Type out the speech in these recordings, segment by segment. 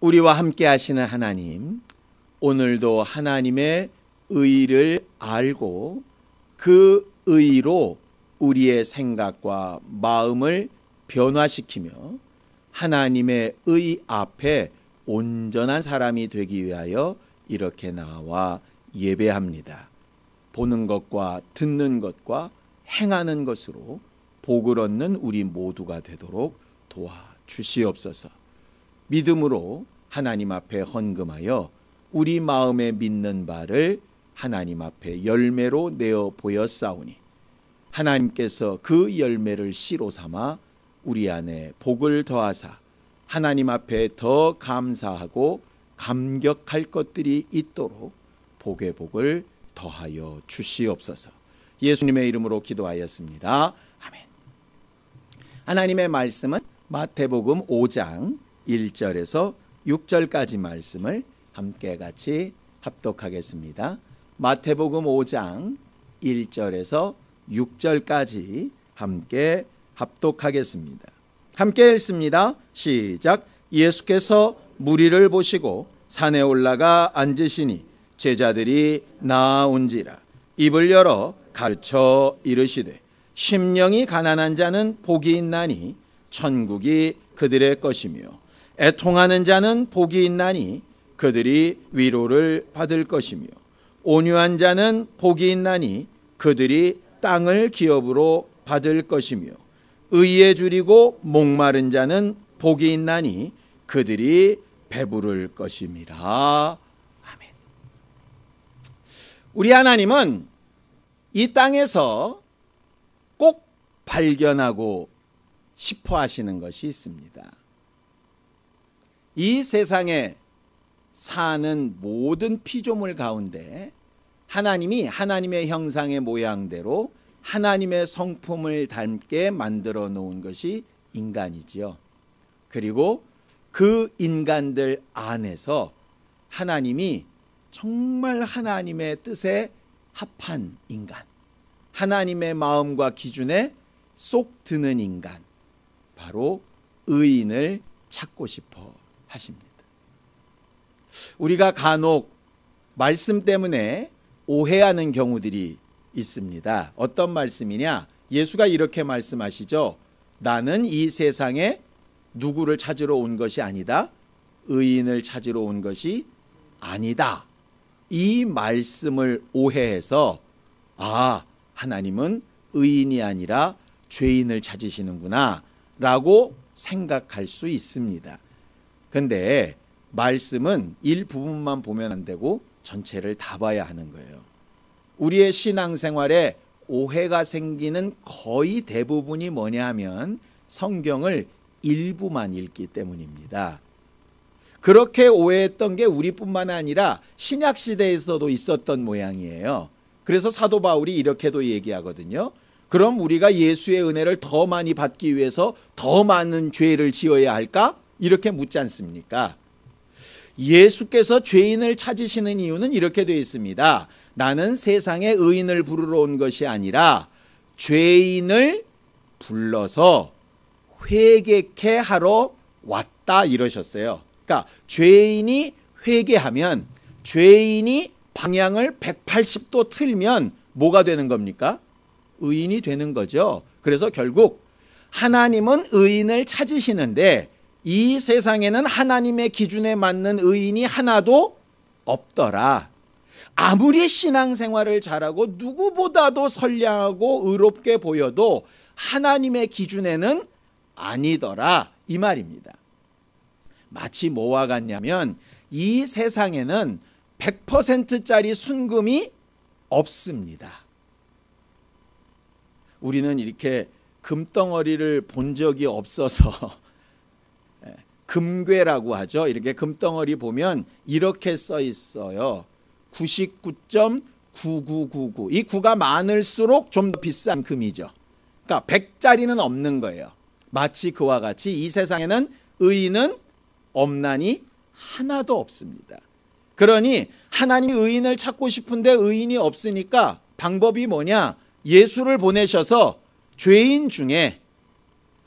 우리와 함께 하시는 하나님, 오늘도 하나님의 의를 알고 그 의로 우리의 생각과 마음을 변화시키며 하나님의 의 앞에 온전한 사람이 되기 위하여 이렇게 나와 예배합니다. 보는 것과 듣는 것과 행하는 것으로 복을 얻는 우리 모두가 되도록 도와주시옵소서. 믿음으로 하나님 앞에 헌금하여 우리 마음에 믿는 바를 하나님 앞에 열매로 내어 보였사오니 하나님께서 그 열매를 씨로 삼아 우리 안에 복을 더하사 하나님 앞에 더 감사하고 감격할 것들이 있도록 복의 복을 더하여 주시옵소서. 예수님의 이름으로 기도하였습니다. 아멘. 하나님의 말씀은 마태복음 5장 1절에서 6절까지 말씀을 함께 같이 합독하겠습니다. 마태복음 5장 1절에서 6절까지 함께 합독하겠습니다. 함께 읽습니다. 시작. 예수께서 무리를 보시고 산에 올라가 앉으시니 제자들이 나아온지라. 입을 열어 가르쳐 이르시되 심령이 가난한 자는 복이 있나니 천국이 그들의 것이며 애통하는 자는 복이 있나니 그들이 위로를 받을 것이며 온유한 자는 복이 있나니 그들이 땅을 기업으로 받을 것이며 의에 줄이고 목마른 자는 복이 있나니 그들이 배부를 것임이라. 아멘. 우리 하나님은 이 땅에서 꼭 발견하고 싶어 하시는 것이 있습니다. 이 세상에 사는 모든 피조물 가운데 하나님이 하나님의 형상의 모양대로 하나님의 성품을 닮게 만들어 놓은 것이 인간이지요. 그리고 그 인간들 안에서 하나님이 정말 하나님의 뜻에 합한 인간, 하나님의 마음과 기준에 쏙 드는 인간, 바로 의인을 찾고 싶어 하십니다. 우리가 간혹 말씀 때문에 오해하는 경우들이 있습니다. 어떤 말씀이냐? 예수가 이렇게 말씀하시죠. 나는 이 세상에 누구를 찾으러 온 것이 아니다. 의인을 찾으러 온 것이 아니다. 이 말씀을 오해해서 하나님은 의인이 아니라 죄인을 찾으시는구나 라고 생각할 수 있습니다. 근데 말씀은 일부분만 보면 안 되고 전체를 다 봐야 하는 거예요. 우리의 신앙생활에 오해가 생기는 거의 대부분이 뭐냐 하면 성경을 일부만 읽기 때문입니다. 그렇게 오해했던 게 우리뿐만 아니라 신약시대에서도 있었던 모양이에요. 그래서 사도 바울이 이렇게도 얘기하거든요. 그럼 우리가 예수의 은혜를 더 많이 받기 위해서 더 많은 죄를 지어야 할까? 이렇게 묻지 않습니까? 예수께서 죄인을 찾으시는 이유는 이렇게 되어 있습니다. 나는 세상에 의인을 부르러 온 것이 아니라 죄인을 불러서 회개케 하러 왔다 이러셨어요. 그러니까 죄인이 회개하면, 죄인이 방향을 180도 틀면 뭐가 되는 겁니까? 의인이 되는 거죠. 그래서 결국 하나님은 의인을 찾으시는데 이 세상에는 하나님의 기준에 맞는 의인이 하나도 없더라. 아무리 신앙생활을 잘하고 누구보다도 선량하고 의롭게 보여도 하나님의 기준에는 아니더라 이 말입니다. 마치 뭐와 같냐면 이 세상에는 100%짜리 순금이 없습니다. 우리는 이렇게 금덩어리를 본 적이 없어서 금괴라고 하죠. 이렇게 금덩어리 보면 이렇게 써 있어요. 99.9999. 이 9가 많을수록 좀 더 비싼 금이죠. 그러니까 100짜리는 없는 거예요. 마치 그와 같이 이 세상에는 의인은 없나니 하나도 없습니다. 그러니 하나님이 의인을 찾고 싶은데 의인이 없으니까 방법이 뭐냐? 예수를 보내셔서 죄인 중에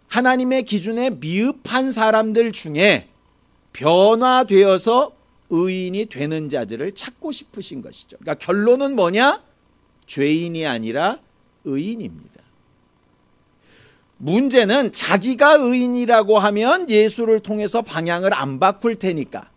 하나님의 기준에 미흡한 사람들 중에 변화되어서 의인이 되는 자들을 찾고 싶으신 것이죠. 그러니까 결론은 뭐냐? 죄인이 아니라 의인입니다. 문제는 자기가 의인이라고 하면 예수를 통해서 방향을 안 바꿀 테니까.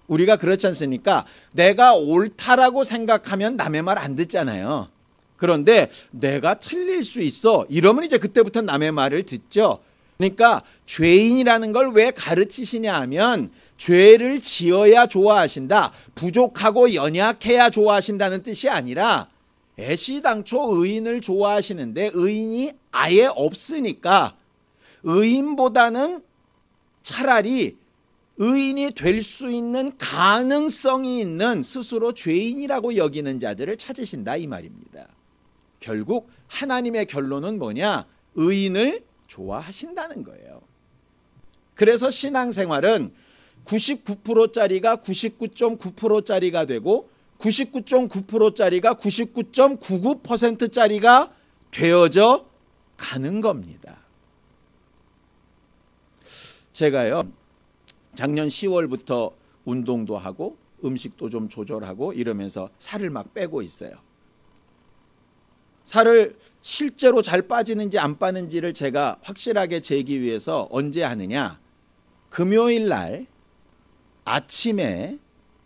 우리가 그렇지 않습니까? 내가 옳다라고 생각하면 남의 말 안 듣잖아요. 그런데 내가 틀릴 수 있어 이러면 이제 그때부터 남의 말을 듣죠. 그러니까 죄인이라는 걸 왜 가르치시냐 하면 죄를 지어야 좋아하신다, 부족하고 연약해야 좋아하신다는 뜻이 아니라 애시당초 의인을 좋아하시는데 의인이 아예 없으니까 의인보다는 차라리 의인이 될 수 있는 가능성이 있는 스스로 죄인이라고 여기는 자들을 찾으신다 이 말입니다. 결국 하나님의 결론은 뭐냐? 의인을 좋아하신다는 거예요. 그래서 신앙생활은 99%짜리가 99.9%짜리가 되고 99.9%짜리가 99.99%짜리가 되어져 가는 겁니다. 제가요 작년 10월부터 운동도 하고 음식도 좀 조절하고 이러면서 살을 막 빼고 있어요. 살을 실제로 잘 빠지는지 안 빠는지를 제가 확실하게 재기 위해서 언제 하느냐? 금요일 날 아침에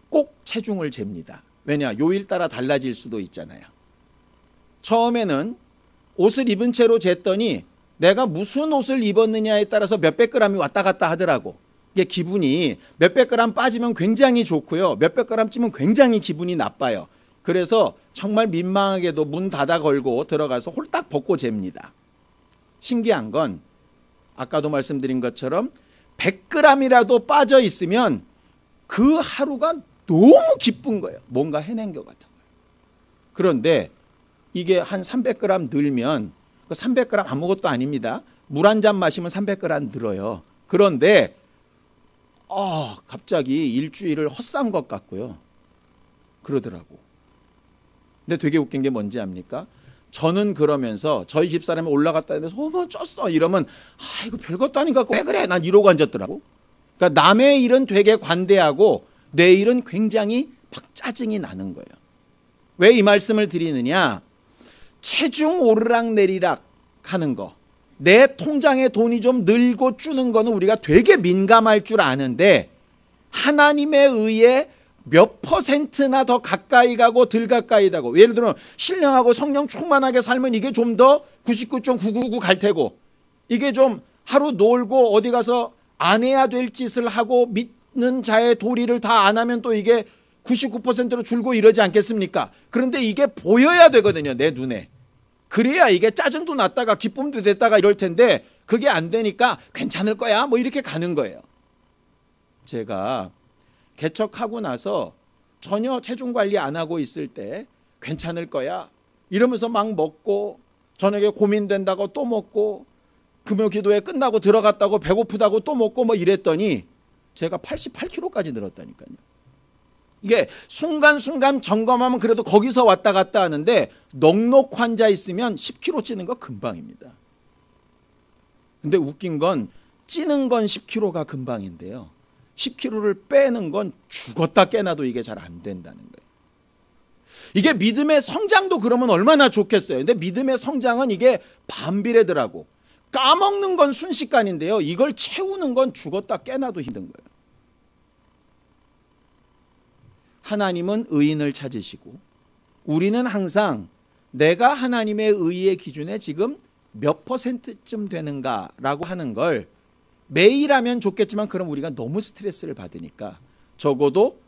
꼭 체중을 잽니다. 왜냐? 요일 따라 달라질 수도 있잖아요. 처음에는 옷을 입은 채로 쟀더니 내가 무슨 옷을 입었느냐에 따라서 몇백 그램이 왔다 갔다 하더라고. 이게 기분이 몇백 그램 빠지면 굉장히 좋고요. 몇백 그램 찌면 굉장히 기분이 나빠요. 그래서 정말 민망하게도 문 닫아 걸고 들어가서 홀딱 벗고 잽니다. 신기한 건 아까도 말씀드린 것처럼 100g이라도 빠져 있으면 그 하루가 너무 기쁜 거예요. 뭔가 해낸 것 같은 거예요. 그런데 이게 한 300g 늘면 그 300g 아무것도 아닙니다. 물 한 잔 마시면 300g 늘어요. 그런데 갑자기 일주일을 헛산 것 같고요. 그러더라고. 근데 되게 웃긴 게 뭔지 압니까? 저는 그러면서 저희 집사람이 올라갔다 이러면서 쪘어 이러면 이거 별것도 아닌가 왜 그래 난 이러고 앉았더라고. 그러니까 남의 일은 되게 관대하고 내 일은 굉장히 막 짜증이 나는 거예요. 왜 이 말씀을 드리느냐? 체중 오르락 내리락 하는 거, 내 통장에 돈이 좀 늘고 주는 거는 우리가 되게 민감할 줄 아는데 하나님의 의에 몇 퍼센트나 더 가까이 가고 덜 가까이 가고, 예를 들어 신령하고 성령 충만하게 살면 이게 좀 더 99.999 갈 테고, 이게 좀 하루 놀고 어디 가서 안 해야 될 짓을 하고 믿는 자의 도리를 다 안 하면 또 이게 99%로 줄고 이러지 않겠습니까? 그런데 이게 보여야 되거든요, 내 눈에. 그래야 이게 짜증도 났다가 기쁨도 됐다가 이럴 텐데 그게 안 되니까 괜찮을 거야 뭐 이렇게 가는 거예요. 제가 개척하고 나서 전혀 체중 관리 안 하고 있을 때 괜찮을 거야 이러면서 막 먹고, 저녁에 고민된다고 또 먹고, 금요 기도회 끝나고 들어갔다고 배고프다고 또 먹고 뭐 이랬더니 제가 88kg까지 늘었다니까요. 이게 순간순간 점검하면 그래도 거기서 왔다 갔다 하는데 넉넉 환자 있으면 10kg 찌는 거 금방입니다. 근데 웃긴 건 찌는 건 10kg가 금방인데요, 10kg를 빼는 건 죽었다 깨나도 이게 잘 안 된다는 거예요. 이게 믿음의 성장도 그러면 얼마나 좋겠어요. 근데 믿음의 성장은 이게 반비례더라고. 까먹는 건 순식간인데요, 이걸 채우는 건 죽었다 깨나도 힘든 거예요. 하나님은 의인을 찾으시고 우리는 항상 내가 하나님의 의의 기준에 지금 몇 %쯤 되는가라고 하는 걸 매일 하면 좋겠지만 그럼 우리가 너무 스트레스를 받으니까 적어도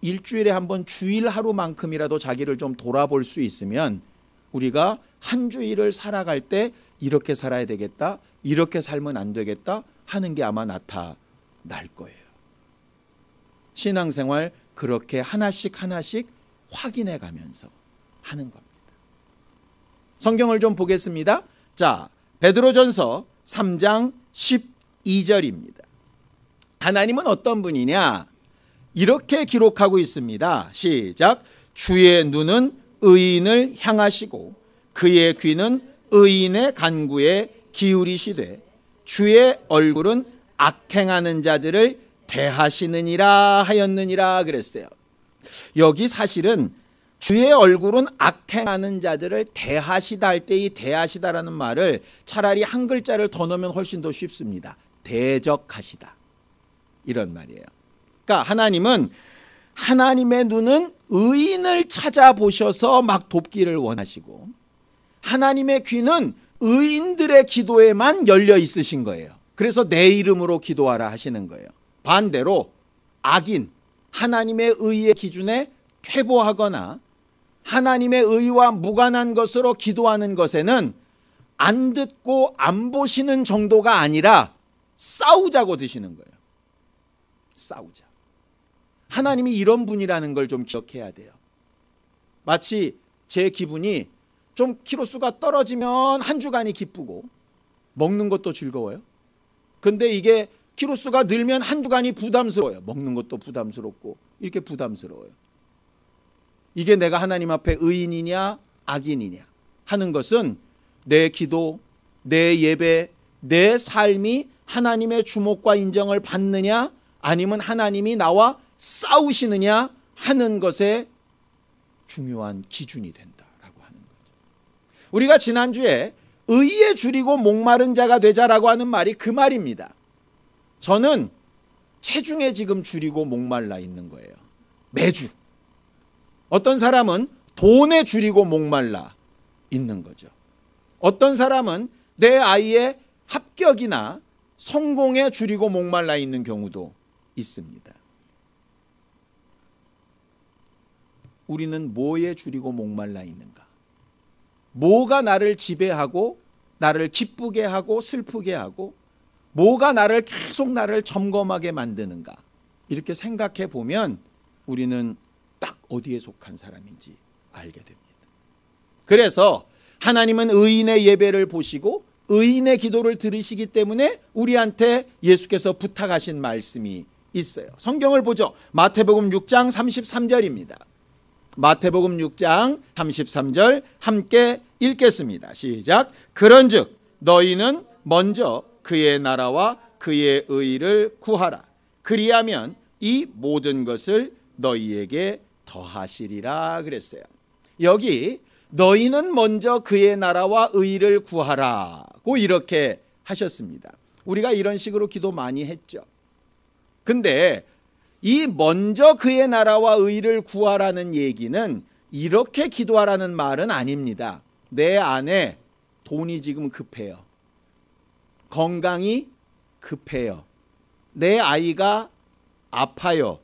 일주일에 한 번 주일 하루만큼이라도 자기를 좀 돌아볼 수 있으면 우리가 한 주일을 살아갈 때 이렇게 살아야 되겠다, 이렇게 살면 안 되겠다 하는 게 아마 나타날 거예요. 신앙생활 그렇게 하나씩 하나씩 확인해 가면서 하는 겁니다. 성경을 좀 보겠습니다. 자, 베드로전서 3장 12절입니다. 하나님은 어떤 분이냐? 이렇게 기록하고 있습니다. 시작. 주의 눈은 의인을 향하시고 그의 귀는 의인의 간구에 기울이시되 주의 얼굴은 악행하는 자들을 대하시느니라 하였느니라 그랬어요. 여기 사실은 주의 얼굴은 악행하는 자들을 대하시다 할 때 이 대하시다라는 말을 차라리 한 글자를 더 넣으면 훨씬 더 쉽습니다. 대적하시다, 이런 말이에요. 그러니까 하나님은, 하나님의 눈은 의인을 찾아보셔서 막 돕기를 원하시고, 하나님의 귀는 의인들의 기도에만 열려 있으신 거예요. 그래서 내 이름으로 기도하라 하시는 거예요. 반대로 악인, 하나님의 의의 기준에 퇴보하거나 하나님의 의와 무관한 것으로 기도하는 것에는 안 듣고 안 보시는 정도가 아니라 싸우자고 드시는 거예요. 싸우자. 하나님이 이런 분이라는 걸 좀 기억해야 돼요. 마치 제 기분이 좀 키로수가 떨어지면 한 주간이 기쁘고 먹는 것도 즐거워요. 근데 이게 키로수가 늘면 한 주간이 부담스러워요. 먹는 것도 부담스럽고 이렇게 부담스러워요. 이게 내가 하나님 앞에 의인이냐 악인이냐 하는 것은 내 기도, 내 예배, 내 삶이 하나님의 주목과 인정을 받느냐 아니면 하나님이 나와 싸우시느냐 하는 것에 중요한 기준이 된다라고 하는 거죠. 우리가 지난주에 의에 줄이고 목마른 자가 되자라고 하는 말이 그 말입니다. 저는 체중에 지금 줄이고 목말라 있는 거예요. 매주. 어떤 사람은 돈에 줄이고 목말라 있는 거죠. 어떤 사람은 내 아이의 합격이나 성공에 줄이고 목말라 있는 경우도 있습니다. 우리는 뭐에 줄이고 목말라 있는가? 뭐가 나를 지배하고 나를 기쁘게 하고 슬프게 하고 뭐가 나를 계속 나를 점검하게 만드는가? 이렇게 생각해 보면 우리는 딱 어디에 속한 사람인지 알게 됩니다. 그래서 하나님은 의인의 예배를 보시고 의인의 기도를 들으시기 때문에 우리한테 예수께서 부탁하신 말씀이 있어요. 성경을 보죠. 마태복음 6장 33절입니다. 마태복음 6장 33절 함께 읽겠습니다. 시작. 그런즉 너희는 먼저 그의 나라와 그의 의를 구하라. 그리하면 이 모든 것을 너희에게 더하시리라 그랬어요. 여기 너희는 먼저 그의 나라와 의를 구하라고 이렇게 하셨습니다. 우리가 이런 식으로 기도 많이 했죠. 근데 이 먼저 그의 나라와 의를 구하라는 얘기는 이렇게 기도하라는 말은 아닙니다. 내 안에 돈이 지금 급해요. 건강이 급해요. 내 아이가 아파요.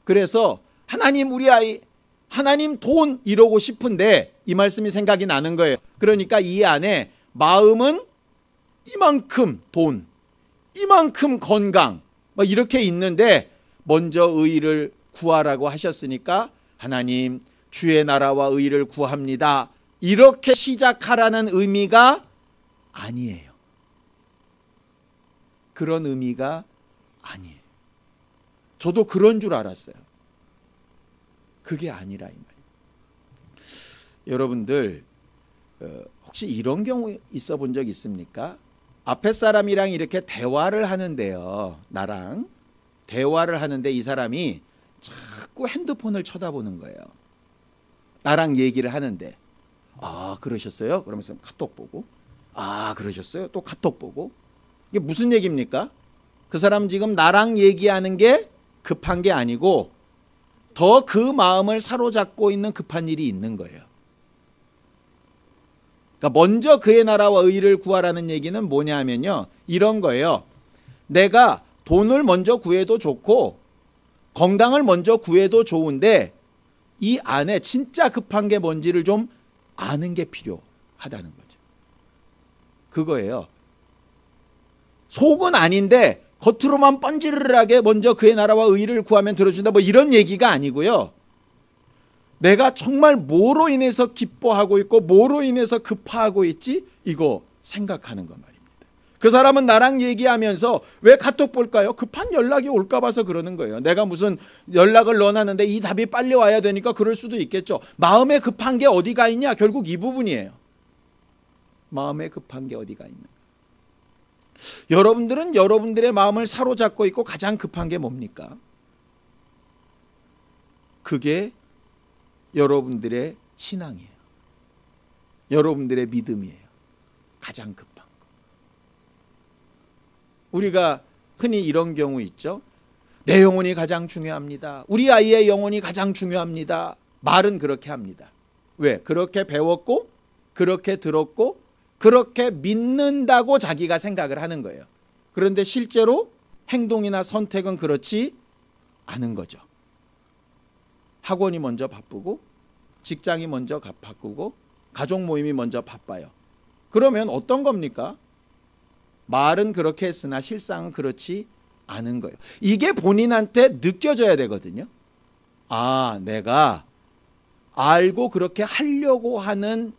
그래서 하나님 우리 아이, 하나님 돈 이러고 싶은데 이 말씀이 생각이 나는 거예요. 그러니까 이 안에 마음은 이만큼 돈, 이만큼 건강 뭐 이렇게 있는데 먼저 의를 구하라고 하셨으니까 하나님 주의 나라와 의를 구합니다. 이렇게 시작하라는 의미가 아니에요. 그런 의미가 아니에요. 저도 그런 줄 알았어요. 그게 아니라 이 말이에요. 여러분들 혹시 이런 경우 있어 본 적 있습니까? 앞에 사람이랑 이렇게 대화를 하는데요. 나랑 대화를 하는데 이 사람이 자꾸 핸드폰을 쳐다보는 거예요. 나랑 얘기를 하는데 아 그러셨어요? 그러면서 카톡 보고 아 그러셨어요? 또 카톡 보고 이게 무슨 얘기입니까? 그 사람 지금 나랑 얘기하는 게 급한 게 아니고 더 그 마음을 사로잡고 있는 급한 일이 있는 거예요. 그러니까 먼저 그의 나라와 의를 구하라는 얘기는 뭐냐 하면요. 이런 거예요. 내가 돈을 먼저 구해도 좋고 건강을 먼저 구해도 좋은데 이 안에 진짜 급한 게 뭔지를 좀 아는 게 필요하다는 거죠. 그거예요. 속은 아닌데 겉으로만 뻔지르르하게 먼저 그의 나라와 의를 구하면 들어준다 뭐 이런 얘기가 아니고요. 내가 정말 뭐로 인해서 기뻐하고 있고 뭐로 인해서 급하고 있지? 이거 생각하는 거 말입니다. 그 사람은 나랑 얘기하면서 왜 카톡 볼까요? 급한 연락이 올까 봐서 그러는 거예요. 내가 무슨 연락을 넣어놨는데 이 답이 빨리 와야 되니까 그럴 수도 있겠죠. 마음에 급한 게 어디가 있냐? 결국 이 부분이에요. 마음에 급한 게 어디가 있는가? 여러분들은 여러분들의 마음을 사로잡고 있고 가장 급한 게 뭡니까? 그게 여러분들의 신앙이에요. 여러분들의 믿음이에요. 가장 급한 거. 우리가 흔히 이런 경우 있죠. 내 영혼이 가장 중요합니다. 우리 아이의 영혼이 가장 중요합니다. 말은 그렇게 합니다. 왜? 그렇게 배웠고 그렇게 들었고 그렇게 믿는다고 자기가 생각을 하는 거예요. 그런데 실제로 행동이나 선택은 그렇지 않은 거죠. 학원이 먼저 바쁘고 직장이 먼저 바쁘고 가족 모임이 먼저 바빠요. 그러면 어떤 겁니까? 말은 그렇게 했으나 실상은 그렇지 않은 거예요. 이게 본인한테 느껴져야 되거든요. 아, 내가 알고 그렇게 하려고 하는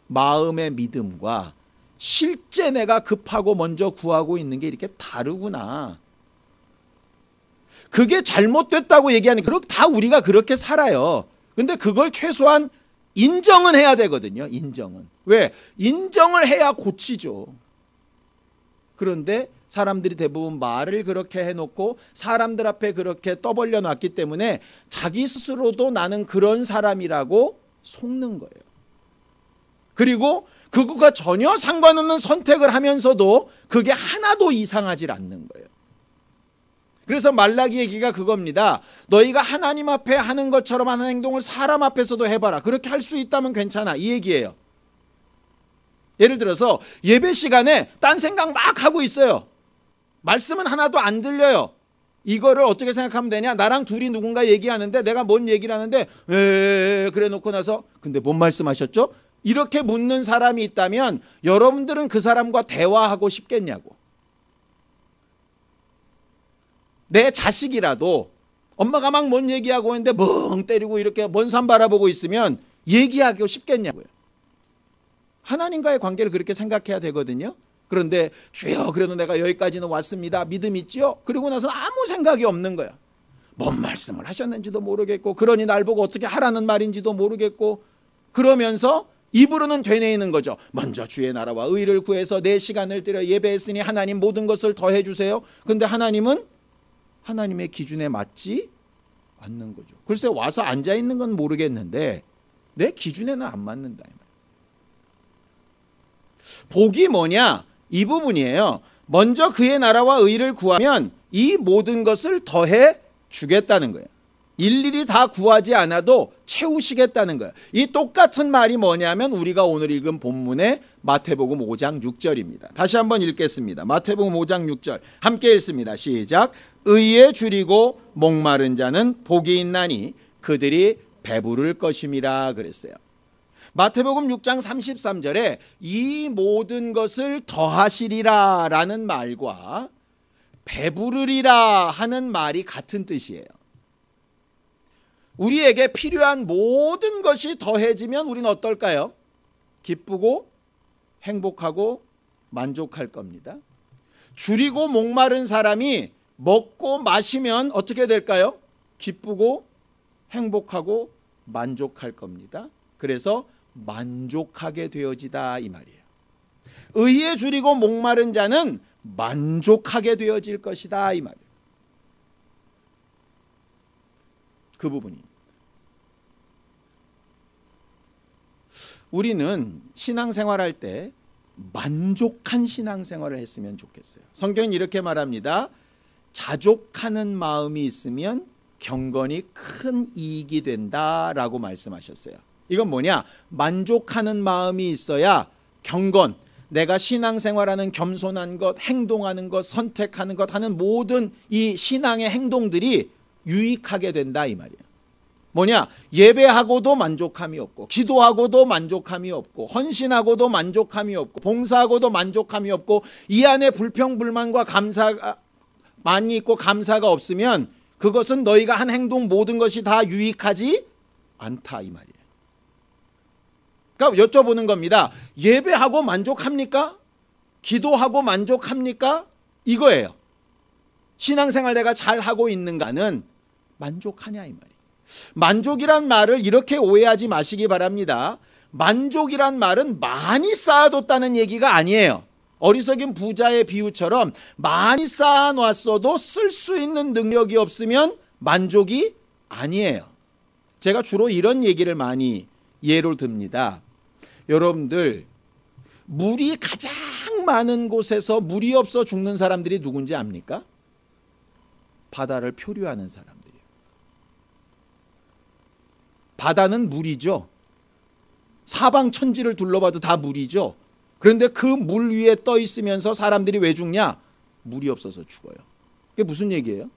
마음의 믿음과 실제 내가 급하고 먼저 구하고 있는 게 이렇게 다르구나. 그게 잘못됐다고 얘기하는 게 다 우리가 그렇게 살아요. 근데 그걸 최소한 인정은 해야 되거든요. 인정은. 왜? 인정을 해야 고치죠. 그런데 사람들이 대부분 말을 그렇게 해놓고 사람들 앞에 그렇게 떠벌려 놨기 때문에 자기 스스로도 나는 그런 사람이라고 속는 거예요. 그리고 그거가 전혀 상관없는 선택을 하면서도 그게 하나도 이상하질 않는 거예요. 그래서 말라기 얘기가 그겁니다. 너희가 하나님 앞에 하는 것처럼 하는 행동을 사람 앞에서도 해봐라. 그렇게 할 수 있다면 괜찮아. 이 얘기예요. 예를 들어서 예배 시간에 딴 생각 막 하고 있어요. 말씀은 하나도 안 들려요. 이거를 어떻게 생각하면 되냐? 나랑 둘이 누군가 얘기하는데 내가 뭔 얘기를 하는데 그래 놓고 나서 근데 뭔 말씀하셨죠? 이렇게 묻는 사람이 있다면 여러분들은 그 사람과 대화하고 싶겠냐고. 내 자식이라도 엄마가 막 뭔 얘기하고 있는데 멍 때리고 이렇게 먼 산 바라보고 있으면 얘기하기가 쉽겠냐고요. 하나님과의 관계를 그렇게 생각해야 되거든요. 그런데 주여 그래도 내가 여기까지는 왔습니다. 믿음 있지요? 그리고 나서 아무 생각이 없는 거야. 뭔 말씀을 하셨는지도 모르겠고 그러니 날 보고 어떻게 하라는 말인지도 모르겠고 그러면서 입으로는 되뇌이는 거죠. 먼저 주의 나라와 의를 구해서 내 시간을 들여 예배했으니 하나님 모든 것을 더해 주세요. 근데 하나님은 하나님의 기준에 맞지 않는 거죠. 글쎄 와서 앉아있는 건 모르겠는데 내 기준에는 안 맞는다. 복이 뭐냐? 이 부분이에요. 먼저 그의 나라와 의를 구하면 이 모든 것을 더해 주겠다는 거예요. 일일이 다 구하지 않아도 채우시겠다는 거예요. 이 똑같은 말이 뭐냐면 우리가 오늘 읽은 본문의 마태복음 5장 6절입니다. 다시 한번 읽겠습니다. 마태복음 5장 6절 함께 읽습니다. 시작. 의에 줄이고 목마른 자는 복이 있나니 그들이 배부를 것임이라 그랬어요. 마태복음 6장 33절에 이 모든 것을 더하시리라 라는 말과 배부르리라 하는 말이 같은 뜻이에요. 우리에게 필요한 모든 것이 더해지면 우리는 어떨까요? 기쁘고 행복하고 만족할 겁니다. 줄이고 목마른 사람이 먹고 마시면 어떻게 될까요? 기쁘고 행복하고 만족할 겁니다. 그래서 만족하게 되어지다 이 말이에요. 의에 줄이고 목마른 자는 만족하게 되어질 것이다 이 말이에요. 그 부분이. 우리는 신앙생활할 때 만족한 신앙생활을 했으면 좋겠어요. 성경은 이렇게 말합니다. 자족하는 마음이 있으면 경건이 큰 이익이 된다라고 말씀하셨어요. 이건 뭐냐? 만족하는 마음이 있어야 경건, 내가 신앙생활하는 겸손한 것, 행동하는 것, 선택하는 것 하는 모든 이 신앙의 행동들이 유익하게 된다 이 말이에요. 뭐냐? 예배하고도 만족함이 없고 기도하고도 만족함이 없고 헌신하고도 만족함이 없고 봉사하고도 만족함이 없고 이 안에 불평불만과 감사가 많이 있고 감사가 없으면 그것은 너희가 한 행동 모든 것이 다 유익하지 않다 이 말이에요. 그러니까 여쭤보는 겁니다. 예배하고 만족합니까? 기도하고 만족합니까? 이거예요. 신앙생활 내가 잘하고 있는가는 만족하냐 이 말이에요. 만족이란 말을 이렇게 오해하지 마시기 바랍니다. 만족이란 말은 많이 쌓아뒀다는 얘기가 아니에요. 어리석인 부자의 비유처럼 많이 쌓아놨어도 쓸 수 있는 능력이 없으면 만족이 아니에요. 제가 주로 이런 얘기를 많이 예로 듭니다. 여러분들, 물이 가장 많은 곳에서 물이 없어 죽는 사람들이 누군지 압니까? 바다를 표류하는 사람들이에요. 바다는 물이죠. 사방 천지를 둘러봐도 다 물이죠. 그런데 그 물 위에 떠 있으면서 사람들이 왜 죽냐? 물이 없어서 죽어요. 그게 무슨 얘기예요?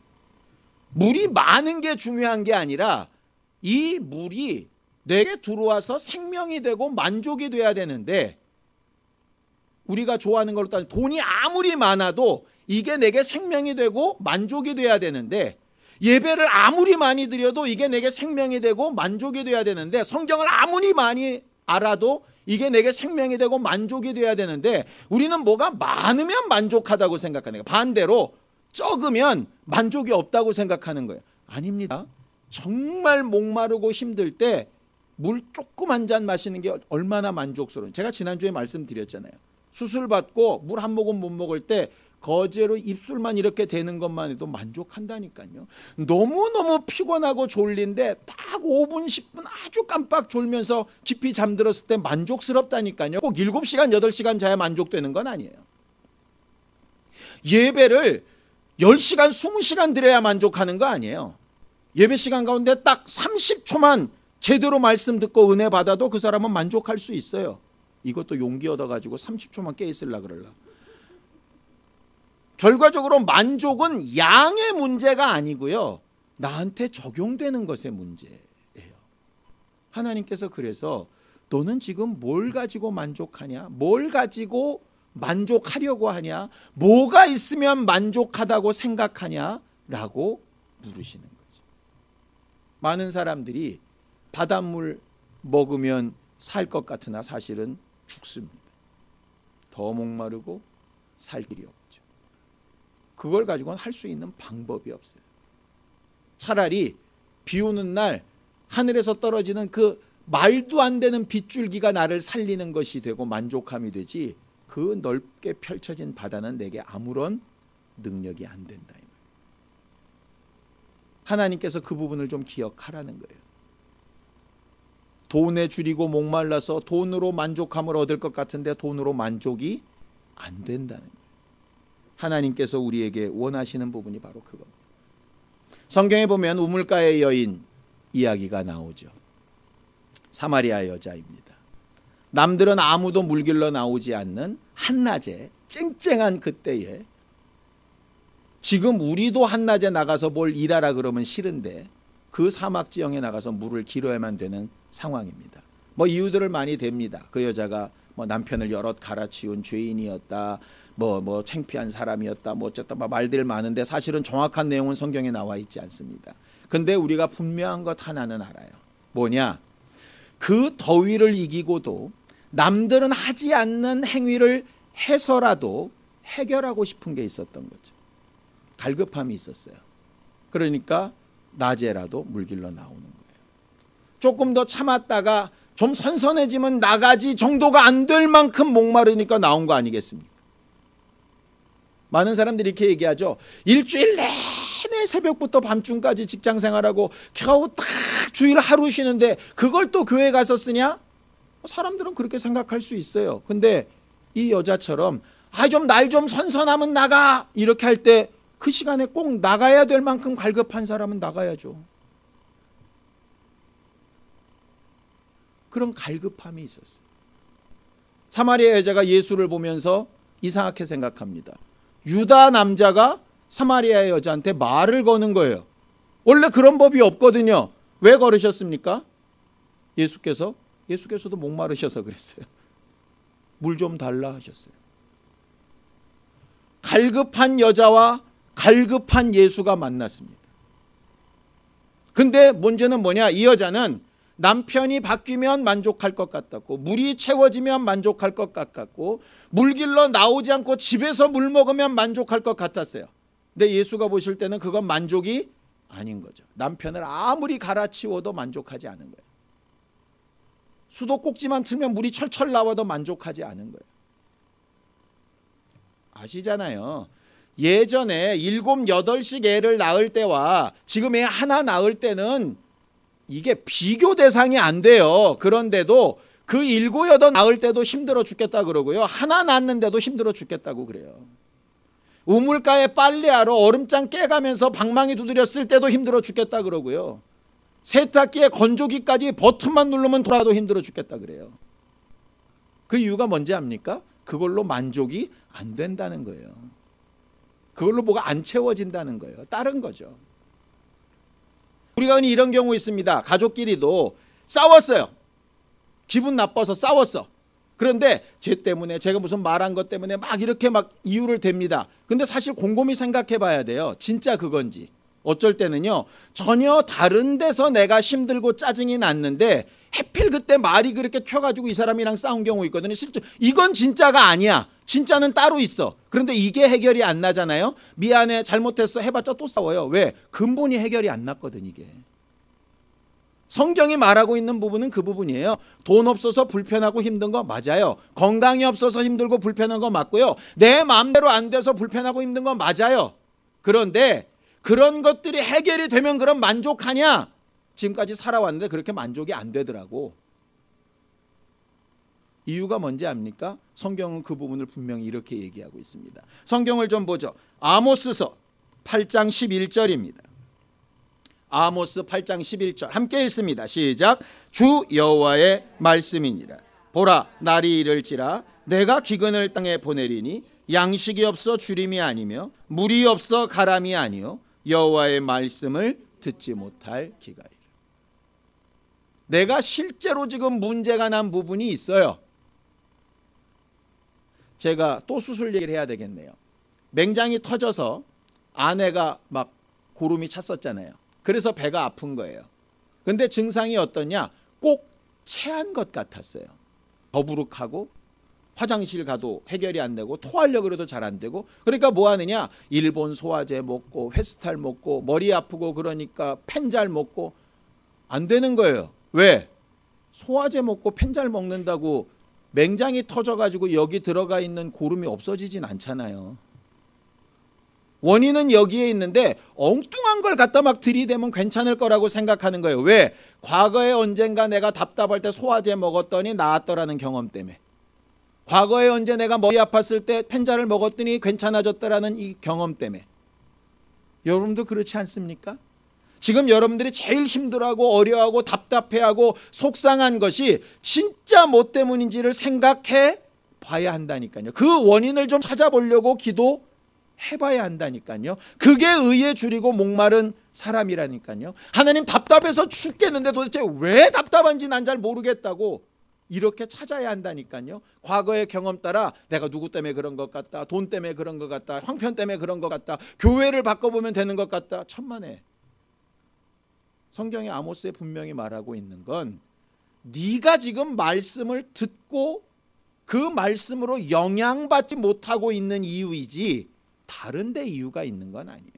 물이 많은 게 중요한 게 아니라 이 물이 내게 들어와서 생명이 되고 만족이 돼야 되는데, 우리가 좋아하는 걸로 따지면 돈이 아무리 많아도 이게 내게 생명이 되고 만족이 돼야 되는데, 예배를 아무리 많이 드려도 이게 내게 생명이 되고 만족이 돼야 되는데, 성경을 아무리 많이 알아도 이게 내게 생명이 되고 만족이 돼야 되는데, 우리는 뭐가 많으면 만족하다고 생각하는 거예요. 반대로 적으면 만족이 없다고 생각하는 거예요. 아닙니다. 정말 목마르고 힘들 때 물 조금 한 잔 마시는 게 얼마나 만족스러워요. 제가 지난주에 말씀드렸잖아요. 수술 받고 물 한 모금 못 먹을 때 거제로 입술만 이렇게 되는 것만 해도 만족한다니까요. 너무너무 피곤하고 졸린데 딱 5분 10분 아주 깜빡 졸면서 깊이 잠들었을 때 만족스럽다니까요. 꼭 7시간 8시간 자야 만족되는 건 아니에요. 예배를 10시간 20시간 드려야 만족하는 거 아니에요. 예배 시간 가운데 딱 30초만 제대로 말씀 듣고 은혜 받아도 그 사람은 만족할 수 있어요. 이것도 용기 얻어가지고 30초만 깨 있으려고 그러려. 결과적으로 만족은 양의 문제가 아니고요, 나한테 적용되는 것의 문제예요. 하나님께서 그래서 너는 지금 뭘 가지고 만족하냐? 뭘 가지고 만족하려고 하냐? 뭐가 있으면 만족하다고 생각하냐? 라고 물으시는 거죠. 많은 사람들이 바닷물 먹으면 살 것 같으나 사실은 죽습니다. 더 목마르고 살 길이 없죠. 그걸 가지고는 할 수 있는 방법이 없어요. 차라리 비 오는 날 하늘에서 떨어지는 그 말도 안 되는 빗줄기가 나를 살리는 것이 되고 만족함이 되지, 그 넓게 펼쳐진 바다는 내게 아무런 능력이 안 된다. 하나님께서 그 부분을 좀 기억하라는 거예요. 돈에 줄이고 목말라서 돈으로 만족함을 얻을 것 같은데 돈으로 만족이 안 된다는 거예요. 하나님께서 우리에게 원하시는 부분이 바로 그겁니다. 성경에 보면 우물가의 여인 이야기가 나오죠. 사마리아 여자입니다. 남들은 아무도 물길러 나오지 않는 한낮에, 쨍쨍한 그때에, 지금 우리도 한낮에 나가서 뭘 일하라 그러면 싫은데 그 사막 지형에 나가서 물을 길어야만 되는 상황입니다. 뭐 이유들을 많이 댑니다. 그 여자가 뭐 남편을 여럿 갈아치운 죄인이었다, 뭐 창피한 사람이었다, 뭐 어쨌다, 말들 많은데 사실은 정확한 내용은 성경에 나와 있지 않습니다. 근데 우리가 분명한 것 하나는 알아요. 뭐냐? 그 더위를 이기고도 남들은 하지 않는 행위를 해서라도 해결하고 싶은 게 있었던 거죠. 갈급함이 있었어요. 그러니까 낮에라도 물길러 나오는 거예요. 조금 더 참았다가 좀 선선해지면 나가지 정도가 안 될 만큼 목마르니까 나온 거 아니겠습니까? 많은 사람들이 이렇게 얘기하죠. 일주일 내내 새벽부터 밤중까지 직장 생활하고 겨우 딱 주일 하루 쉬는데 그걸 또 교회 가서 쓰냐? 사람들은 그렇게 생각할 수 있어요. 근데 이 여자처럼 좀 날 좀 선선하면 나가, 이렇게 할 때 그 시간에 꼭 나가야 될 만큼 갈급한 사람은 나가야죠. 그런 갈급함이 있었어요. 사마리아 여자가 예수를 보면서 이상하게 생각합니다. 유다 남자가 사마리아 여자한테 말을 거는 거예요. 원래 그런 법이 없거든요. 왜 걸으셨습니까? 예수께서도 목마르셔서 그랬어요. 물 좀 달라 하셨어요. 갈급한 여자와 갈급한 예수가 만났습니다. 근데 문제는 뭐냐? 이 여자는 남편이 바뀌면 만족할 것 같았고, 물이 채워지면 만족할 것 같았고, 물길러 나오지 않고 집에서 물 먹으면 만족할 것 같았어요. 근데 예수가 보실 때는 그건 만족이 아닌 거죠. 남편을 아무리 갈아치워도 만족하지 않은 거예요. 수도꼭지만 틀면 물이 철철 나와도 만족하지 않은 거예요. 아시잖아요. 예전에 7, 8씩 애를 낳을 때와 지금 애 하나 낳을 때는 이게 비교 대상이 안 돼요. 그런데도 그 7, 8 낳을 때도 힘들어 죽겠다 그러고요. 하나 낳는데도 힘들어 죽겠다고 그래요. 우물가에 빨래하러 얼음장 깨가면서 방망이 두드렸을 때도 힘들어 죽겠다 그러고요. 세탁기에 건조기까지 버튼만 누르면 돌아도 힘들어 죽겠다 그래요. 그 이유가 뭔지 압니까? 그걸로 만족이 안 된다는 거예요. 그걸로 뭐가 안 채워진다는 거예요. 다른 거죠. 우리가 흔히 이런 경우 있습니다. 가족끼리도 싸웠어요. 기분 나빠서 싸웠어. 그런데 쟤 때문에 제가 무슨 말한 것 때문에 막 이렇게 막 이유를 댑니다. 근데 사실 곰곰이 생각해 봐야 돼요. 진짜 그건지. 어쩔 때는요. 전혀 다른 데서 내가 힘들고 짜증이 났는데 해필 그때 말이 그렇게 튀어가지고 이 사람이랑 싸운 경우 있거든요. 실제 이건 진짜가 아니야. 진짜는 따로 있어. 그런데 이게 해결이 안 나잖아요. 미안해 잘못했어 해봤자 또 싸워요. 왜? 근본이 해결이 안 났거든 이게. 성경이 말하고 있는 부분은 그 부분이에요. 돈 없어서 불편하고 힘든 거 맞아요. 건강이 없어서 힘들고 불편한 거 맞고요. 내 마음대로 안 돼서 불편하고 힘든 거 맞아요. 그런데 그런 것들이 해결이 되면 그럼 만족하냐? 지금까지 살아왔는데 그렇게 만족이 안 되더라고. 이유가 뭔지 압니까? 성경은 그 부분을 분명히 이렇게 얘기하고 있습니다. 성경을 좀 보죠. 아모스서 8장 11절입니다. 아모스 8장 11절 함께 읽습니다. 시작. 주 여호와의 말씀이니라. 보라 날이 이를지라 내가 기근을 땅에 보내리니 양식이 없어 주림이 아니며 물이 없어 가람이 아니요 여호와의 말씀을 듣지 못할 기갈이라. 내가 실제로 지금 문제가 난 부분이 있어요. 제가 또 수술 얘기를 해야 되겠네요. 맹장이 터져서 아내가 막 고름이 찼었잖아요. 그래서 배가 아픈 거예요. 근데 증상이 어떠냐? 꼭 체한 것 같았어요. 더부룩하고 화장실 가도 해결이 안 되고 토하려고 그래도 잘 안 되고. 그러니까 뭐 하느냐? 일본 소화제 먹고 회스탈 먹고 머리 아프고 그러니까 펜잘 먹고 안 되는 거예요. 왜? 소화제 먹고 펜잘 먹는다고 맹장이 터져가지고 여기 들어가 있는 고름이 없어지진 않잖아요. 원인은 여기에 있는데 엉뚱한 걸 갖다 막 들이대면 괜찮을 거라고 생각하는 거예요. 왜? 과거에 언젠가 내가 답답할 때 소화제 먹었더니 나았더라는 경험 때문에. 과거에 언제 내가 머리 아팠을 때 펜자를 먹었더니 괜찮아졌더라는 이 경험 때문에. 여러분도 그렇지 않습니까? 지금 여러분들이 제일 힘들어하고 어려워하고 답답해하고 속상한 것이 진짜 뭐 때문인지를 생각해 봐야 한다니까요. 그 원인을 좀 찾아보려고 기도해봐야 한다니까요. 그게 의에 줄이고 목마른 사람이라니까요. 하나님 답답해서 죽겠는데 도대체 왜 답답한지 난 잘 모르겠다고 이렇게 찾아야 한다니까요. 과거의 경험 따라 내가 누구 때문에 그런 것 같다. 돈 때문에 그런 것 같다. 형편 때문에 그런 것 같다. 교회를 바꿔보면 되는 것 같다. 천만에. 성경의 아모스에 분명히 말하고 있는 건 네가 지금 말씀을 듣고 그 말씀으로 영향받지 못하고 있는 이유이지 다른 데 이유가 있는 건 아니에요.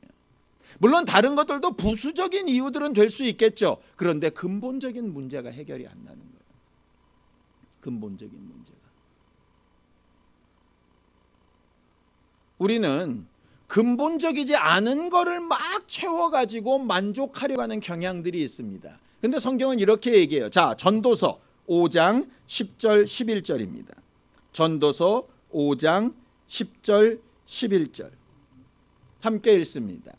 물론 다른 것들도 부수적인 이유들은 될 수 있겠죠. 그런데 근본적인 문제가 해결이 안 나는 거예요. 근본적인 문제가. 우리는 근본적이지 않은 거를 막 채워가지고 만족하려고 하는 경향들이 있습니다. 근데 성경은 이렇게 얘기해요. 자, 전도서 5장 10절 11절입니다. 전도서 5장 10절 11절 함께 읽습니다.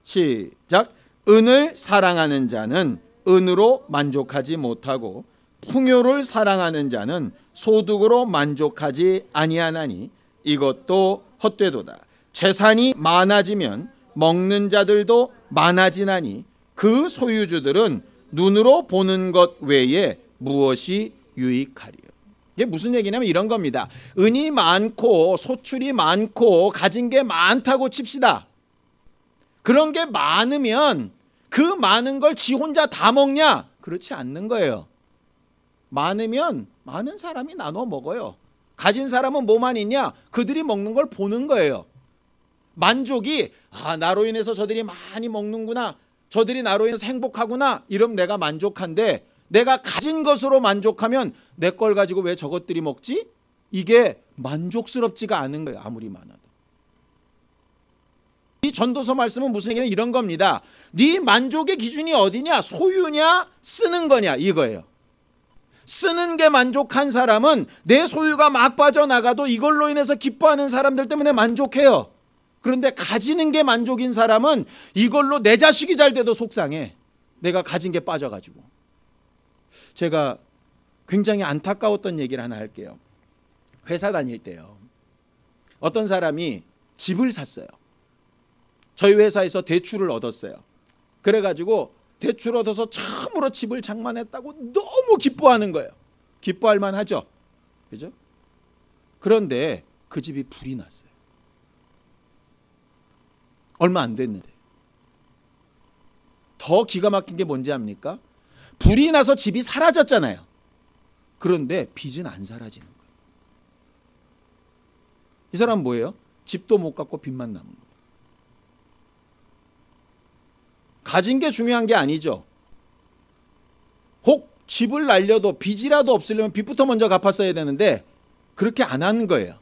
시작. 은을 사랑하는 자는 은으로 만족하지 못하고 풍요를 사랑하는 자는 소득으로 만족하지 아니하나니 이것도 헛되도다. 재산이 많아지면 먹는 자들도 많아지나니 그 소유주들은 눈으로 보는 것 외에 무엇이 유익하리요. 이게 무슨 얘기냐면 이런 겁니다. 은이 많고 소출이 많고 가진 게 많다고 칩시다. 그런 게 많으면 그 많은 걸 지 혼자 다 먹냐? 그렇지 않는 거예요. 많으면 많은 사람이 나눠 먹어요. 가진 사람은 뭐만 있냐? 그들이 먹는 걸 보는 거예요. 만족이 나로 인해서 저들이 많이 먹는구나. 저들이 나로 인해서 행복하구나. 이러면 내가 만족한데 내가 가진 것으로 만족하면 내 걸 가지고 왜 저것들이 먹지? 이게 만족스럽지가 않은 거예요. 아무리 많아도. 이 전도서 말씀은 무슨 얘기냐? 이런 겁니다. 네 만족의 기준이 어디냐? 소유냐? 쓰는 거냐? 이거예요. 쓰는 게 만족한 사람은 내 소유가 막 빠져나가도 이걸로 인해서 기뻐하는 사람들 때문에 만족해요. 그런데 가지는 게 만족인 사람은 이걸로 내 자식이 잘 돼도 속상해. 내가 가진 게 빠져가지고. 제가 굉장히 안타까웠던 얘기를 하나 할게요. 회사 다닐 때요. 어떤 사람이 집을 샀어요. 저희 회사에서 대출을 얻었어요. 그래가지고 대출 얻어서 처음으로 집을 장만했다고 너무 기뻐하는 거예요. 기뻐할 만하죠. 그죠? 그런데 그 집이 불이 났어요. 얼마 안 됐는데. 더 기가 막힌 게 뭔지 압니까? 불이 나서 집이 사라졌잖아요. 그런데 빚은 안 사라지는 거예요. 이 사람은 뭐예요? 집도 못 갚고 빚만 남은 거예요. 가진 게 중요한 게 아니죠. 혹 집을 날려도 빚이라도 없으려면 빚부터 먼저 갚았어야 되는데 그렇게 안 하는 거예요.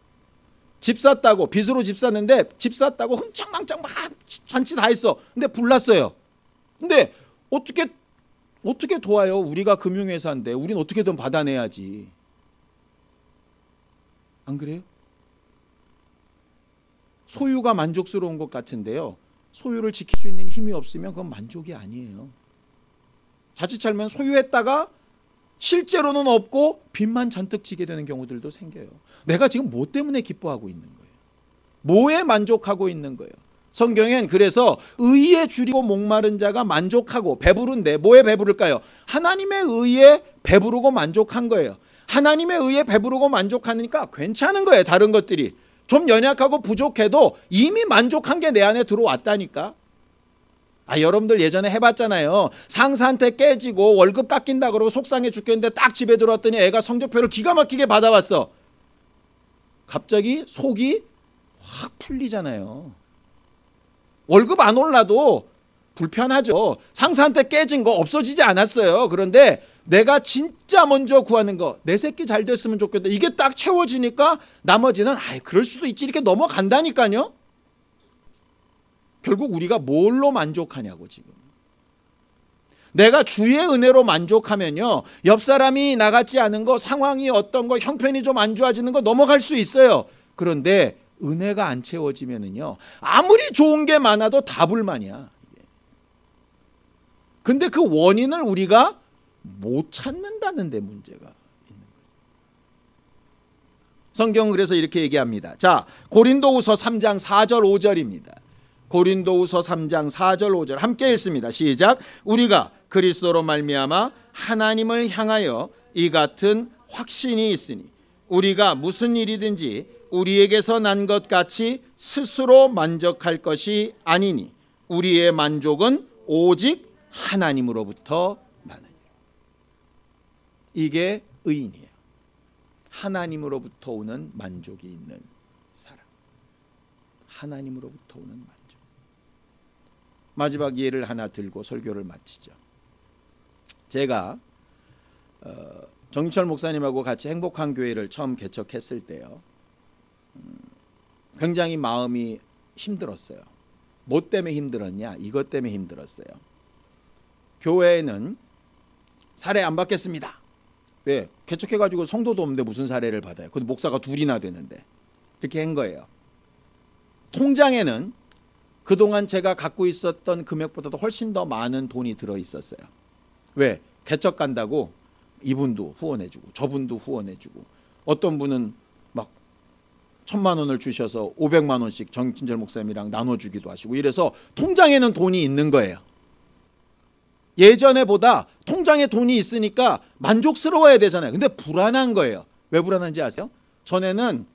집 샀다고, 빚으로 집 샀는데 집 샀다고 흥청망청 막 잔치 다 했어. 근데 불 났어요. 근데 어떻게 도와요? 우리가 금융회사인데 우린 어떻게든 받아내야지. 안 그래요? 소유가 만족스러운 것 같은데요. 소유를 지킬 수 있는 힘이 없으면 그건 만족이 아니에요. 자칫 잘못 소유했다가 실제로는 없고 빚만 잔뜩 지게 되는 경우들도 생겨요. 내가 지금 뭐 때문에 기뻐하고 있는 거예요? 뭐에 만족하고 있는 거예요? 성경엔 그래서 의에 줄이고 목마른 자가 만족하고 배부른데 뭐에 배부를까요? 하나님의 의에 배부르고 만족한 거예요. 하나님의 의에 배부르고 만족하니까 괜찮은 거예요. 다른 것들이. 좀 연약하고 부족해도 이미 만족한 게 내 안에 들어왔다니까. 여러분들 예전에 해봤잖아요. 상사한테 깨지고 월급 깎인다 그러고 속상해 죽겠는데 딱 집에 들어왔더니 애가 성적표를 기가 막히게 받아왔어. 갑자기 속이 확 풀리잖아요. 월급 안 올라도 불편하죠. 상사한테 깨진 거 없어지지 않았어요. 그런데 내가 진짜 먼저 구하는 거, 내 새끼 잘 됐으면 좋겠다. 이게 딱 채워지니까 나머지는 그럴 수도 있지 이렇게 넘어간다니까요. 결국 우리가 뭘로 만족하냐고 지금. 내가 주의 은혜로 만족하면요. 옆 사람이 나 같지 않은 거, 상황이 어떤 거, 형편이 좀 안 좋아지는 거 넘어갈 수 있어요. 그런데 은혜가 안 채워지면은요. 아무리 좋은 게 많아도 다 불만이야. 근데 그 원인을 우리가 못 찾는다는 데 문제가 있는 거예요. 성경은 그래서 이렇게 얘기합니다. 자, 고린도후서 3장 4절 5절입니다. 고린도후서 3장 4절 5절 함께 읽습니다. 시작. 우리가 그리스도로 말미암아 하나님을 향하여 이 같은 확신이 있으니 우리가 무슨 일이든지 우리에게서 난 것 같이 스스로 만족할 것이 아니니 우리의 만족은 오직 하나님으로부터 나느니라. 이게 의인이에요. 하나님으로부터 오는 만족이 있는 사람. 하나님으로부터 오는 만족. 마지막 예를 하나 들고 설교를 마치죠. 제가 정인철 목사님하고 같이 행복한 교회를 처음 개척했을 때요. 굉장히 마음이 힘들었어요. 뭐 때문에 힘들었냐? 이것 때문에 힘들었어요. 교회에는 사례 안 받겠습니다. 왜? 개척해가지고 성도도 없는데 무슨 사례를 받아요? 근데 목사가 둘이나 되는데. 이렇게 한 거예요. 통장에는 그동안 제가 갖고 있었던 금액보다도 훨씬 더 많은 돈이 들어있었어요. 왜? 개척 간다고 이분도 후원해주고 저분도 후원해주고 어떤 분은 막 1,000만 원을 주셔서 500만 원씩 정진절 목사님이랑 나눠주기도 하시고 이래서 통장에는 돈이 있는 거예요. 예전에 보다 통장에 돈이 있으니까 만족스러워야 되잖아요. 근데 불안한 거예요. 왜 불안한지 아세요? 전에는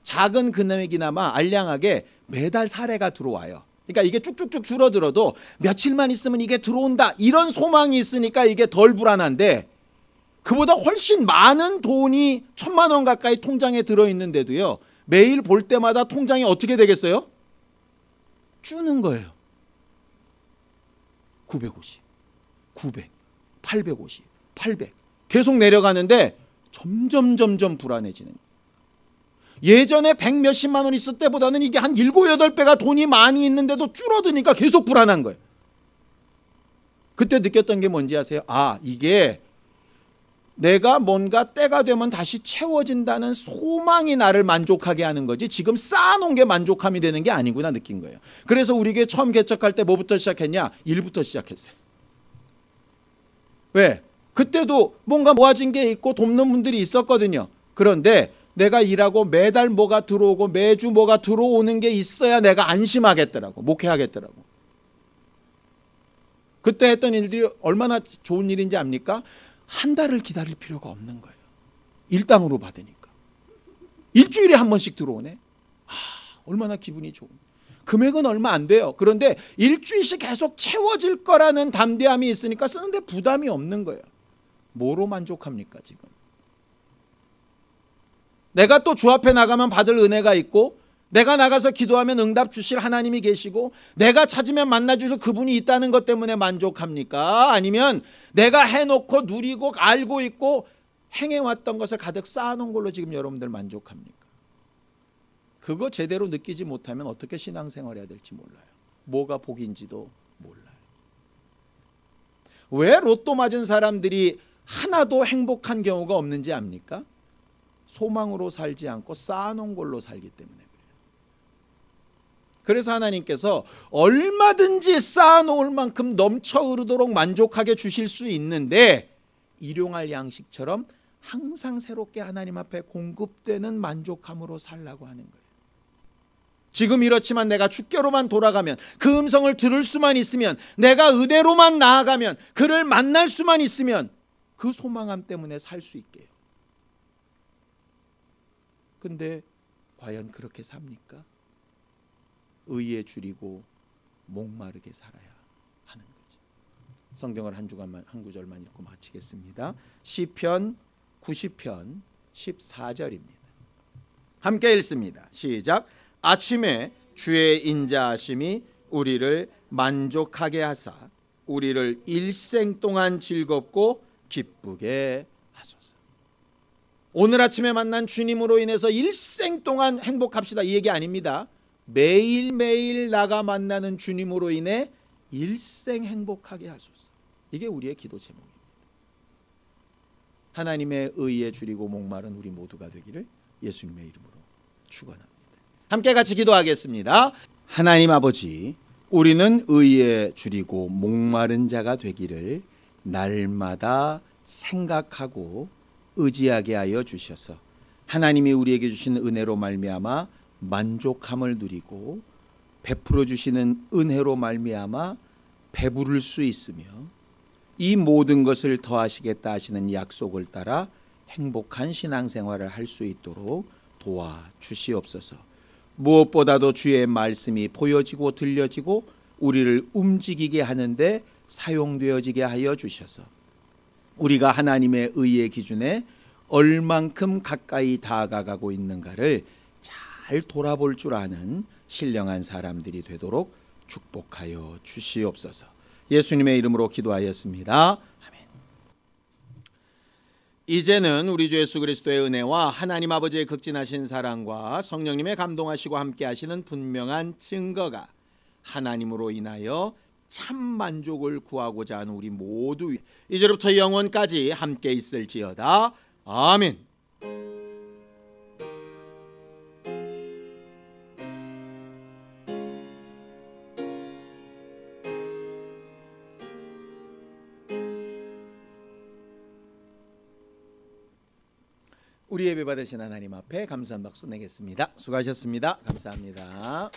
작은 금액이나마 알량하게 매달 사례가 들어와요. 그러니까 이게 쭉쭉쭉 줄어들어도 며칠만 있으면 이게 들어온다 이런 소망이 있으니까 이게 덜 불안한데 그보다 훨씬 많은 돈이 1,000만 원 가까이 통장에 들어있는데도요. 매일 볼 때마다 통장이 어떻게 되겠어요? 주는 거예요. 950, 900, 850, 800 계속 내려가는데 점점 불안해지는 거예요. 예전에 100 몇십만 원 있을 때보다는 이게 한 7, 8배가 돈이 많이 있는데도 줄어드니까 계속 불안한 거예요. 그때 느꼈던 게 뭔지 아세요? 아, 이게 내가 뭔가 때가 되면 다시 채워진다는 소망이 나를 만족하게 하는 거지 지금 쌓아놓은 게 만족함이 되는 게 아니구나 느낀 거예요. 그래서 우리 교회 처음 개척할 때 뭐부터 시작했냐? 일부터 시작했어요. 왜? 그때도 뭔가 모아진 게 있고 돕는 분들이 있었거든요. 그런데 내가 일하고 매달 뭐가 들어오고 매주 뭐가 들어오는 게 있어야 내가 안심하겠더라고. 목회하겠더라고. 그때 했던 일들이 얼마나 좋은 일인지 압니까? 한 달을 기다릴 필요가 없는 거예요. 일당으로 받으니까. 일주일에 한 번씩 들어오네. 얼마나 기분이 좋은. 금액은 얼마 안 돼요. 그런데 일주일씩 계속 채워질 거라는 담대함이 있으니까 쓰는데 부담이 없는 거예요. 뭐로 만족합니까 지금? 내가 또 주 앞에 나가면 받을 은혜가 있고 내가 나가서 기도하면 응답 주실 하나님이 계시고 내가 찾으면 만나주실 그분이 있다는 것 때문에 만족합니까? 아니면 내가 해놓고 누리고 알고 있고 행해왔던 것을 가득 쌓아놓은 걸로 지금 여러분들 만족합니까? 그거 제대로 느끼지 못하면 어떻게 신앙생활 해야 될지 몰라요. 뭐가 복인지도 몰라요. 왜 로또 맞은 사람들이 하나도 행복한 경우가 없는지 압니까? 소망으로 살지 않고 쌓아놓은 걸로 살기 때문에 그래요. 그래서 하나님께서 얼마든지 쌓아놓을 만큼 넘쳐 흐르도록 만족하게 주실 수 있는데 일용할 양식처럼 항상 새롭게 하나님 앞에 공급되는 만족함으로 살라고 하는 거예요. 지금 이렇지만 내가 주께로만 돌아가면 그 음성을 들을 수만 있으면 내가 은혜로만 나아가면 그를 만날 수만 있으면 그 소망함 때문에 살 수 있게요. 근데 과연 그렇게 삽니까? 의에 줄이고 목마르게 살아야 하는 거죠. 성경을 한 구절만 읽고 마치겠습니다. 시편 90편 14절입니다. 함께 읽습니다. 시작. 아침에 주의 인자하심이 우리를 만족하게 하사 우리를 일생 동안 즐겁고 기쁘게 하소서. 오늘 아침에 만난 주님으로 인해서 일생 동안 행복합시다 이 얘기 아닙니다. 매일매일 나가 만나는 주님으로 인해 일생 행복하게 하소서. 이게 우리의 기도 제목입니다. 하나님의 의에 줄이고 목마른 우리 모두가 되기를 예수님의 이름으로 축원합니다. 함께 같이 기도하겠습니다. 하나님 아버지, 우리는 의에 줄이고 목마른 자가 되기를 날마다 생각하고 의지하게 하여 주셔서 하나님이 우리에게 주신 은혜로 말미암아 만족함을 누리고 베풀어 주시는 은혜로 말미암아 배부를 수 있으며 이 모든 것을 더하시겠다 하시는 약속을 따라 행복한 신앙생활을 할 수 있도록 도와주시옵소서. 무엇보다도 주의 말씀이 보여지고 들려지고 우리를 움직이게 하는데 사용되어지게 하여 주셔서 우리가 하나님의 의의 기준에 얼만큼 가까이 다가가고 있는가를 잘 돌아볼 줄 아는 신령한 사람들이 되도록 축복하여 주시옵소서. 예수님의 이름으로 기도하였습니다. 아멘. 이제는 우리 주 예수 그리스도의 은혜와 하나님 아버지의 극진하신 사랑과 성령님의 감동하시고 함께 하시는 분명한 증거가 하나님으로 인하여 참 만족을 구하고자 하는 우리 모두 이제부터 영원까지 함께 있을지어다. 아멘. 우리 예배 받으신 하나님 앞에 감사한 박수 내겠습니다. 수고하셨습니다. 감사합니다.